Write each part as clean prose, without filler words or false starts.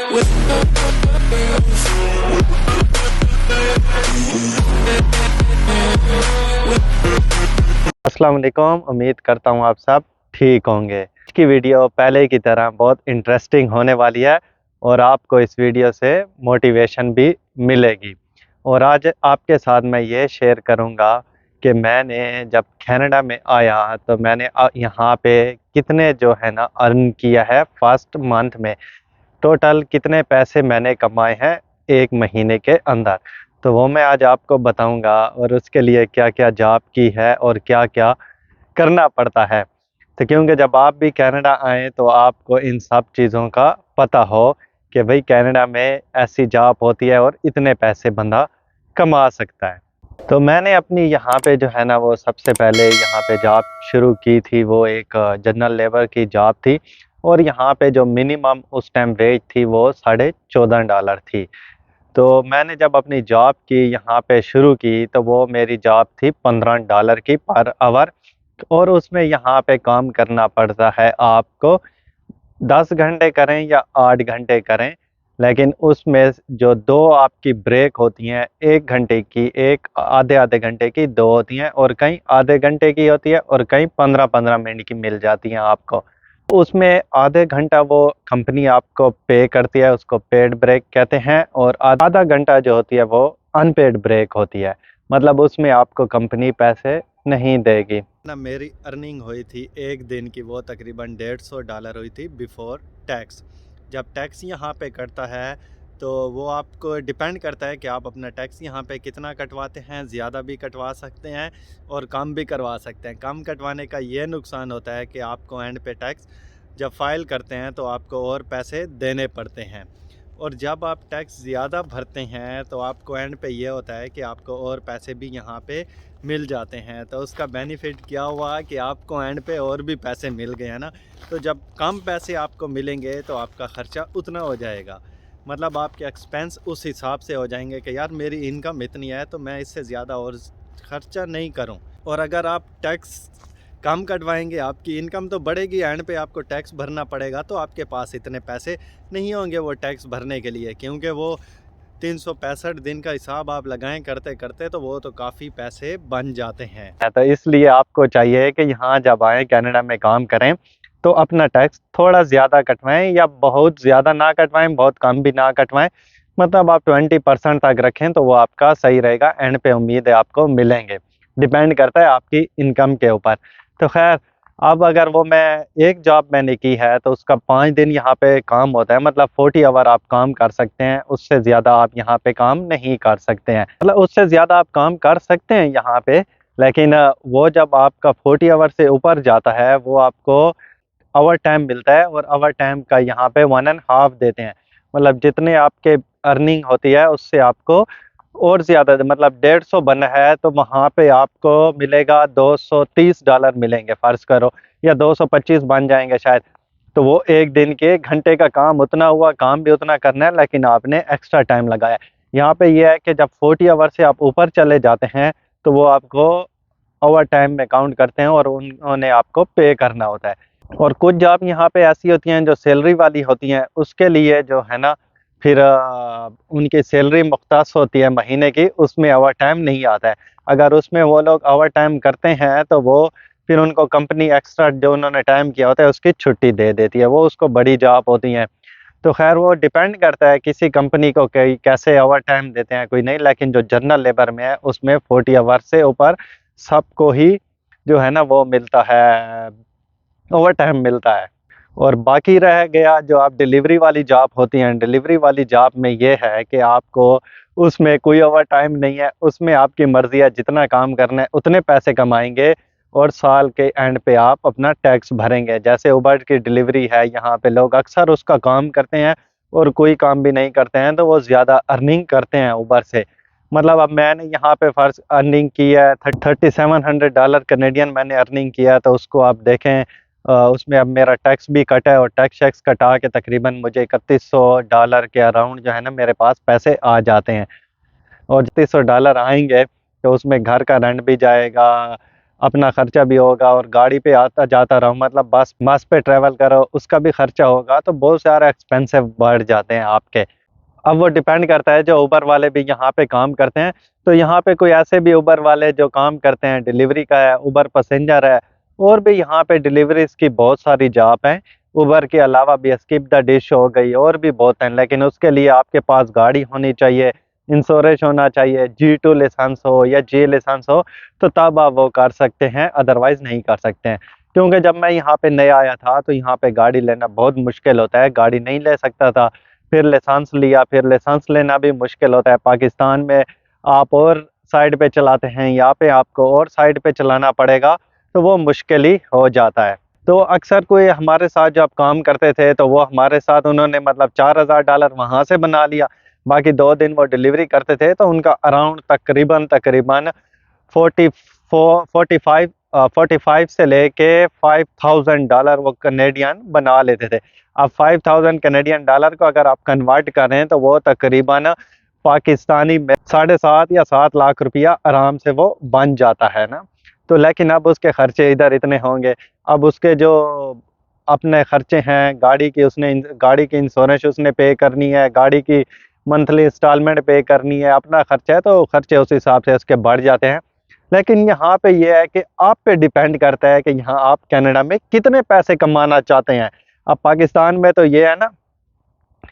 अस्सलाम वालेकुम। उम्मीद करता हूँ आप सब ठीक होंगे। आज की वीडियो पहले की तरह बहुत इंटरेस्टिंग होने वाली है और आपको इस वीडियो से मोटिवेशन भी मिलेगी। और आज आपके साथ मैं ये शेयर करूँगा कि मैंने जब कनाडा में आया तो मैंने यहाँ पे कितने जो है ना अर्न किया है फर्स्ट मंथ में, टोटल कितने पैसे मैंने कमाए हैं एक महीने के अंदर। तो वो मैं आज आपको बताऊंगा और उसके लिए क्या-क्या जॉब की है और क्या-क्या करना पड़ता है। तो क्योंकि जब आप भी कनाडा आएँ तो आपको इन सब चीज़ों का पता हो कि भई कनाडा में ऐसी जॉब होती है और इतने पैसे बंदा कमा सकता है। तो मैंने अपनी यहाँ पे जो है ना वो सबसे पहले यहाँ पे जॉब शुरू की थी, वो एक जनरल लेबर की जॉब थी और यहाँ पे जो मिनिमम उस टाइम वेज थी वो $14.5 थी। तो मैंने जब अपनी जॉब की यहाँ पे शुरू की तो वो मेरी जॉब थी $15 की पर आवर और उसमें यहाँ पे काम करना पड़ता है आपको 10 घंटे करें या 8 घंटे करें, लेकिन उसमें जो 2 आपकी ब्रेक होती हैं, 1 घंटे की, एक आधे-आधे घंटे की 2 होती हैं और कहीं आधे घंटे की होती है और कहीं 15-15 मिनट की मिल जाती हैं आपको। उसमें आधे घंटा वो कंपनी आपको पे करती है, उसको पेड ब्रेक कहते हैं और आधा घंटा जो होती है वो अनपेड ब्रेक होती है। मतलब उसमें आपको कंपनी पैसे नहीं देगी। ना मेरी अर्निंग हुई थी एक दिन की, वो तकरीबन $150 हुई थी बिफोर टैक्स। जब टैक्स यहाँ पे कटता है तो वो आपको डिपेंड करता है कि आप अपना टैक्स यहाँ पे कितना कटवाते हैं। ज़्यादा भी कटवा सकते हैं और कम भी करवा सकते हैं। कम कटवाने का ये नुकसान होता है कि आपको एंड पे टैक्स जब फाइल करते हैं तो आपको और पैसे देने पड़ते हैं, और जब आप टैक्स ज़्यादा भरते हैं तो आपको एंड पे ये होता है कि आपको और पैसे भी यहाँ पे मिल जाते हैं। तो उसका बेनिफिट क्या हुआ कि आपको एंड पे और भी पैसे मिल गए हैं ना। तो जब कम पैसे आपको मिलेंगे तो आपका ख़र्चा उतना हो जाएगा, मतलब आपके एक्सपेंस उस हिसाब से हो जाएंगे कि यार मेरी इनकम इतनी है तो मैं इससे ज़्यादा और ख़र्चा नहीं करूं। और अगर आप टैक्स कम कटवाएंगे आपकी इनकम तो बढ़ेगी, एंड पे आपको टैक्स भरना पड़ेगा तो आपके पास इतने पैसे नहीं होंगे वो टैक्स भरने के लिए, क्योंकि वो 365 दिन का हिसाब आप लगाएं करते करते तो वो तो काफ़ी पैसे बन जाते हैं। तो इसलिए आपको चाहिए कि यहाँ जब आएँ कनाडा में काम करें तो अपना टैक्स थोड़ा ज़्यादा कटवाएं या बहुत ज़्यादा ना कटवाएं, बहुत कम भी ना कटवाएं। मतलब आप 20% तक रखें तो वो आपका सही रहेगा। एंड पे उम्मीद है आपको मिलेंगे, डिपेंड करता है आपकी इनकम के ऊपर। तो खैर अब अगर वो मैं एक जॉब मैंने की है तो उसका 5 दिन यहाँ पे काम होता है, मतलब 40 आवर आप काम कर सकते हैं, उससे ज़्यादा आप यहाँ पे काम नहीं कर सकते हैं। मतलब उससे ज़्यादा आप काम कर सकते हैं यहाँ पे, लेकिन वो जब आपका 40 आवर से ऊपर जाता है वो आपको ओवर टाइम मिलता है और ओवर टाइम का यहाँ पे 1.5 देते हैं। मतलब जितने आपके अर्निंग होती है उससे आपको और ज़्यादा, मतलब 150 बना है तो वहाँ पे आपको मिलेगा $230 मिलेंगे फ़र्ज़ करो, या 225 बन जाएंगे शायद। तो वो एक दिन के घंटे का काम उतना हुआ, काम भी उतना करना है लेकिन आपने एक्स्ट्रा टाइम लगाया। यहाँ पे ये है कि जब 40 आवर से आप ऊपर चले जाते हैं तो वो आपको ओवर टाइम में काउंट करते हैं और उन्होंने आपको पे करना होता है। और कुछ जॉब यहाँ पे ऐसी होती हैं जो सैलरी वाली होती हैं, उसके लिए जो है ना फिर उनकी सैलरी मुख्तस होती है महीने की, उसमें ओवर टाइम नहीं आता है। अगर उसमें वो लोग ओवर टाइम करते हैं तो वो फिर उनको कंपनी एक्स्ट्रा जो उन्होंने टाइम किया होता है उसकी छुट्टी दे देती है, वो उसको बड़ी जॉब होती हैं। तो खैर वो डिपेंड करता है किसी कंपनी को कई कैसे ओवर टाइम देते हैं, कोई नहीं। लेकिन जो जनरल लेबर में है उसमें 40 आवर से ऊपर सबको ही जो है ना वो मिलता है, ओवर टाइम मिलता है। और बाकी रह गया जो आप डिलीवरी वाली जॉब होती हैं, डिलीवरी वाली जॉब में ये है कि आपको उसमें कोई ओवर टाइम नहीं है, उसमें आपकी मर्ज़ी है, जितना काम करना है उतने पैसे कमाएंगे और साल के एंड पे आप अपना टैक्स भरेंगे। जैसे उबर की डिलीवरी है, यहाँ पे लोग अक्सर उसका काम करते हैं और कोई काम भी नहीं करते हैं तो वो ज़्यादा अर्निंग करते हैं उबर से। मतलब अब मैंने यहाँ पे फ़र्ज़ अर्निंग की है $3700 कनेडियन मैंने अर्निंग किया है, तो उसको आप देखें उसमें अब मेरा टैक्स भी कटा है और टैक्स शैक्स कटा के तकरीबन मुझे $3100 के अराउंड जो है ना मेरे पास पैसे आ जाते हैं। और $3100 आएंगे तो उसमें घर का रेंट भी जाएगा, अपना खर्चा भी होगा और गाड़ी पे आता जाता रहो, मतलब बस बस पे ट्रैवल करो उसका भी खर्चा होगा, तो बहुत सारे एक्सपेंसिव बढ़ जाते हैं आपके। अब वो डिपेंड करता है, जो उबर वाले भी यहाँ पे काम करते हैं, तो यहाँ पे कोई ऐसे भी उबर वाले जो काम करते हैं डिलीवरी का है, उबर पैसेंजर है, और भी यहाँ पे डिलीवरीज की बहुत सारी जॉब हैं। उबर के अलावा भी स्किप द डिश हो गई, और भी बहुत हैं, लेकिन उसके लिए आपके पास गाड़ी होनी चाहिए, इंश्योरेंस होना चाहिए, G2 लाइसेंस हो या G लाइसेंस हो, तो तब आप वो कर सकते हैं, अदरवाइज नहीं कर सकते हैं। क्योंकि जब मैं यहाँ पे नया आया था तो यहाँ पे गाड़ी लेना बहुत मुश्किल होता है, गाड़ी नहीं ले सकता था। फिर लाइसेंस लिया, फिर लाइसेंस लेना भी मुश्किल होता है। पाकिस्तान में आप और साइड पे चलाते हैं, यहाँ पे आपको और साइड पे चलाना पड़ेगा, तो वो मुश्किल ही हो जाता है। तो अक्सर कोई हमारे साथ जब काम करते थे तो वो हमारे साथ उन्होंने मतलब $4000 वहाँ से बना लिया, बाकी 2 दिन वो डिलीवरी करते थे, तो उनका अराउंड तकरीबन तकरीबन 45 से लेके $5000 वो कनेडियन बना लेते थे। अब 5000 कनेडियन डॉलर को अगर आप कन्वर्ट करें तो वो तकरीबन पाकिस्तानी में 7.5 या 7 लाख रुपया आराम से वो बन जाता है ना। तो लेकिन अब उसके खर्चे इधर इतने होंगे, अब उसके जो अपने खर्चे हैं, गाड़ी की इंश्योरेंस उसने पे करनी है, गाड़ी की मंथली इंस्टॉलमेंट पे करनी है, अपना खर्चा है, तो खर्चे उस हिसाब से उसके बढ़ जाते हैं। लेकिन यहाँ पे ये है कि आप पे डिपेंड करता है कि यहाँ आप कनाडा में कितने पैसे कमाना चाहते हैं। अब पाकिस्तान में तो ये है ना,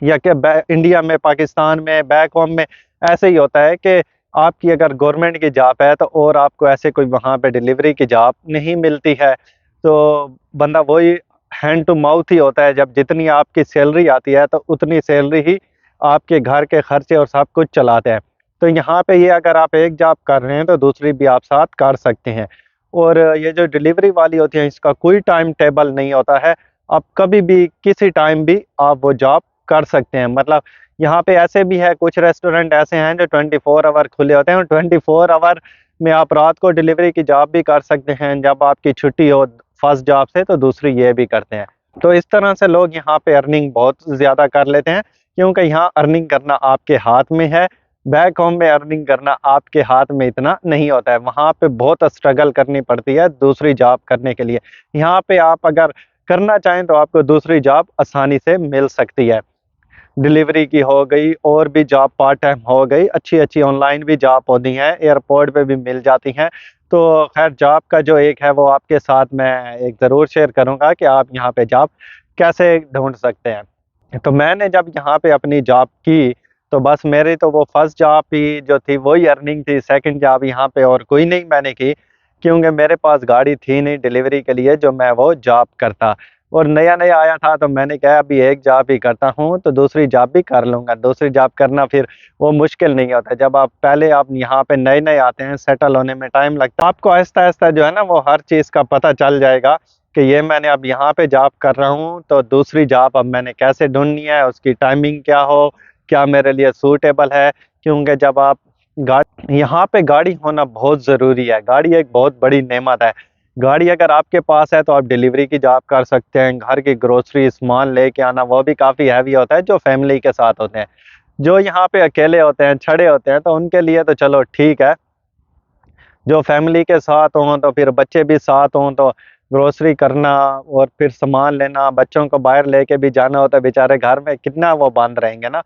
या कि इंडिया में, पाकिस्तान में, बैक होम में ऐसे ही होता है कि आपकी अगर गवर्नमेंट की जॉब है तो और आपको ऐसे कोई वहाँ पे डिलीवरी की जॉब नहीं मिलती है, तो बंदा वही हैंड टू माउथ ही होता है। जब जितनी आपकी सैलरी आती है तो उतनी सैलरी ही आपके घर के खर्चे और सब कुछ चलाते हैं। तो यहाँ पे ये अगर आप एक जॉब कर रहे हैं तो दूसरी भी आप साथ कर सकते हैं। और ये जो डिलीवरी वाली होती है इसका कोई टाइम टेबल नहीं होता है, आप कभी भी किसी टाइम भी आप वो जॉब कर सकते हैं। मतलब यहाँ पे ऐसे भी है, कुछ रेस्टोरेंट ऐसे हैं जो 24 आवर खुले होते हैं, और 24 आवर में आप रात को डिलीवरी की जॉब भी कर सकते हैं। जब आपकी छुट्टी हो फर्स्ट जॉब से तो दूसरी ये भी करते हैं। तो इस तरह से लोग यहाँ पे अर्निंग बहुत ज़्यादा कर लेते हैं, क्योंकि यहाँ अर्निंग करना आपके हाथ में है। बैक होम में अर्निंग करना आपके हाथ में इतना नहीं होता है, वहाँ पे बहुत स्ट्रगल करनी पड़ती है दूसरी जॉब करने के लिए। यहाँ पे आप अगर करना चाहें तो आपको दूसरी जॉब आसानी से मिल सकती है। डिलीवरी की हो गई, और भी जॉब पार्ट टाइम हो गई, अच्छी अच्छी ऑनलाइन भी जॉब होती हैं, एयरपोर्ट पे भी मिल जाती हैं। तो खैर जॉब का जो एक है वो आपके साथ मैं एक ज़रूर शेयर करूंगा कि आप यहाँ पे जॉब कैसे ढूंढ सकते हैं। तो मैंने जब यहाँ पे अपनी जॉब की तो बस मेरी तो वो फर्स्ट जॉब ही जो थी वही अर्निंग थी, सेकंड जॉब यहाँ पे और कोई नहीं मैंने की, क्योंकि मेरे पास गाड़ी थी नहीं डिलीवरी के लिए जो मैं वो जॉब करता। और नया नया आया था तो मैंने कहा अभी एक जॉब ही करता हूँ तो दूसरी जॉब भी कर लूँगा। दूसरी जॉब करना फिर वो मुश्किल नहीं होता। जब आप यहाँ पे नए नए आते हैं, सेटल होने में टाइम लगता है, आपको आहिस्ता आहिस्ता जो है ना वो हर चीज़ का पता चल जाएगा कि ये मैंने अब यहाँ पे जॉब कर रहा हूँ तो दूसरी जॉब अब मैंने कैसे ढूंढनी है, उसकी टाइमिंग क्या हो, क्या मेरे लिए सूटेबल है। क्योंकि जब आप गाड़ी यहाँ पे गाड़ी होना बहुत ज़रूरी है, गाड़ी एक बहुत बड़ी नेमत है। गाड़ी अगर आपके पास है तो आप डिलीवरी की जॉब कर सकते हैं, घर की ग्रोसरी सामान लेके आना वो भी काफ़ी हैवी होता है जो फैमिली के साथ होते हैं। जो यहाँ पे अकेले होते हैं, छड़े होते हैं, तो उनके लिए तो चलो ठीक है। जो फैमिली के साथ हों तो फिर बच्चे भी साथ हों तो ग्रोसरी करना और फिर सामान लेना, बच्चों को बाहर लेके भी जाना होता है, बेचारे घर में कितना वो बंद रहेंगे ना।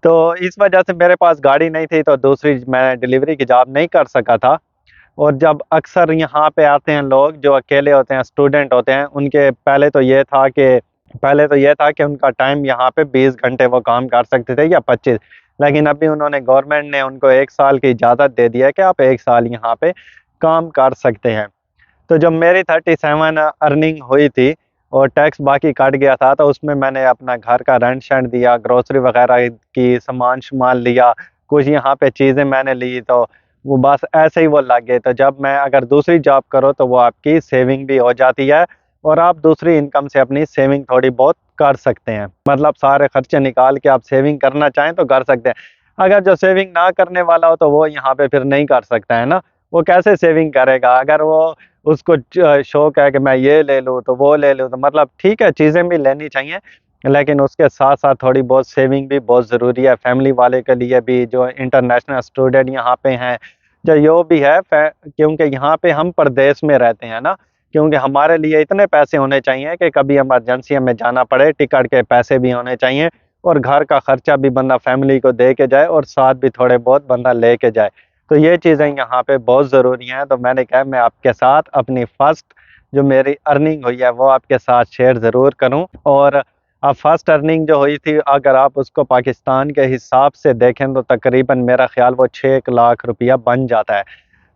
तो इस वजह से मेरे पास गाड़ी नहीं थी तो दूसरी मैं डिलीवरी की जॉब नहीं कर सका था। और जब अक्सर यहाँ पे आते हैं लोग जो अकेले होते हैं, स्टूडेंट होते हैं, उनके पहले तो ये था कि उनका टाइम यहाँ पे 20 घंटे वो काम कर सकते थे या 25। लेकिन अभी उन्होंने गवर्नमेंट ने उनको 1 साल की इजाज़त दे दी है कि आप 1 साल यहाँ पे काम कर सकते हैं। तो जब मेरी 37 अर्निंग हुई थी और टैक्स बाकी कट गया था तो उसमें मैंने अपना घर का रेंट शेंट दिया, ग्रोसरी वगैरह की सामान लिया, कुछ यहाँ पे चीज़ें मैंने ली, तो वो बस ऐसे ही वो लग गए। तो जब मैं अगर दूसरी जॉब करो तो वो आपकी सेविंग भी हो जाती है और आप दूसरी इनकम से अपनी सेविंग थोड़ी बहुत कर सकते हैं। मतलब सारे खर्चे निकाल के आप सेविंग करना चाहें तो कर सकते हैं। अगर जो सेविंग ना करने वाला हो तो वो यहाँ पे फिर नहीं कर सकता है ना। वो कैसे सेविंग करेगा अगर वो उसको शौक है कि मैं ये ले लूँ तो वो ले लूँ, तो मतलब ठीक है चीज़ें भी लेनी चाहिए, लेकिन उसके साथ साथ थोड़ी बहुत सेविंग भी बहुत ज़रूरी है फैमिली वाले के लिए भी, जो इंटरनेशनल स्टूडेंट यहाँ पे हैं, जो भी है क्योंकि यहाँ पे हम परदेश में रहते हैं ना, क्योंकि हमारे लिए इतने पैसे होने चाहिए कि कभी इमरजेंसी में जाना पड़े, टिकट के पैसे भी होने चाहिए और घर का खर्चा भी बंदा फैमिली को दे के जाए और साथ भी थोड़े बहुत बंदा ले के जाए। तो ये चीज़ें यहाँ पे बहुत ज़रूरी हैं। तो मैंने कहा मैं आपके साथ अपनी फर्स्ट जो मेरी अर्निंग हुई है वो आपके साथ शेयर ज़रूर करूँ। और अब फर्स्ट अर्निंग जो हुई थी, अगर आप उसको पाकिस्तान के हिसाब से देखें तो तकरीबन मेरा ख्याल वो 6 लाख रुपया बन जाता है।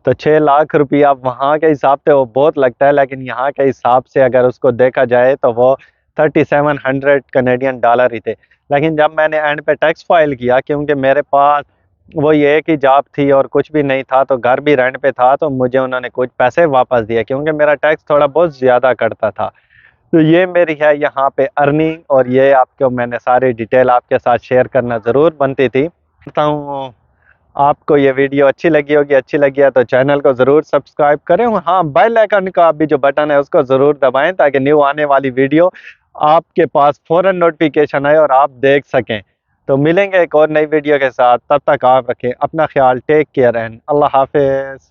तो 6 लाख रुपया वहाँ के हिसाब से वो बहुत लगता है, लेकिन यहाँ के हिसाब से अगर उसको देखा जाए तो वो 3700 कनेडियन डॉलर ही थे। लेकिन जब मैंने एंड पे टैक्स फाइल किया, क्योंकि मेरे पास वो ये एक ही जॉब थी और कुछ भी नहीं था, तो घर भी रेंट पे था, तो मुझे उन्होंने कुछ पैसे वापस दिए क्योंकि मेरा टैक्स थोड़ा बहुत ज़्यादा कटता था। तो ये मेरी है यहाँ पे अर्निंग, और ये आपको मैंने सारी डिटेल आपके साथ शेयर करना ज़रूर बनती थी। करता हूँ आपको ये वीडियो अच्छी लगी होगी, अच्छी लगी है तो चैनल को ज़रूर सब्सक्राइब करें और हाँ, बेल आइकन का भी जो बटन है उसको ज़रूर दबाएं ताकि न्यू आने वाली वीडियो आपके पास फ़ौरन नोटिफिकेशन आए और आप देख सकें। तो मिलेंगे एक और नई वीडियो के साथ, तब तक आप रखें अपना ख्याल, टेक केयर एंड अल्लाह हाफिज़।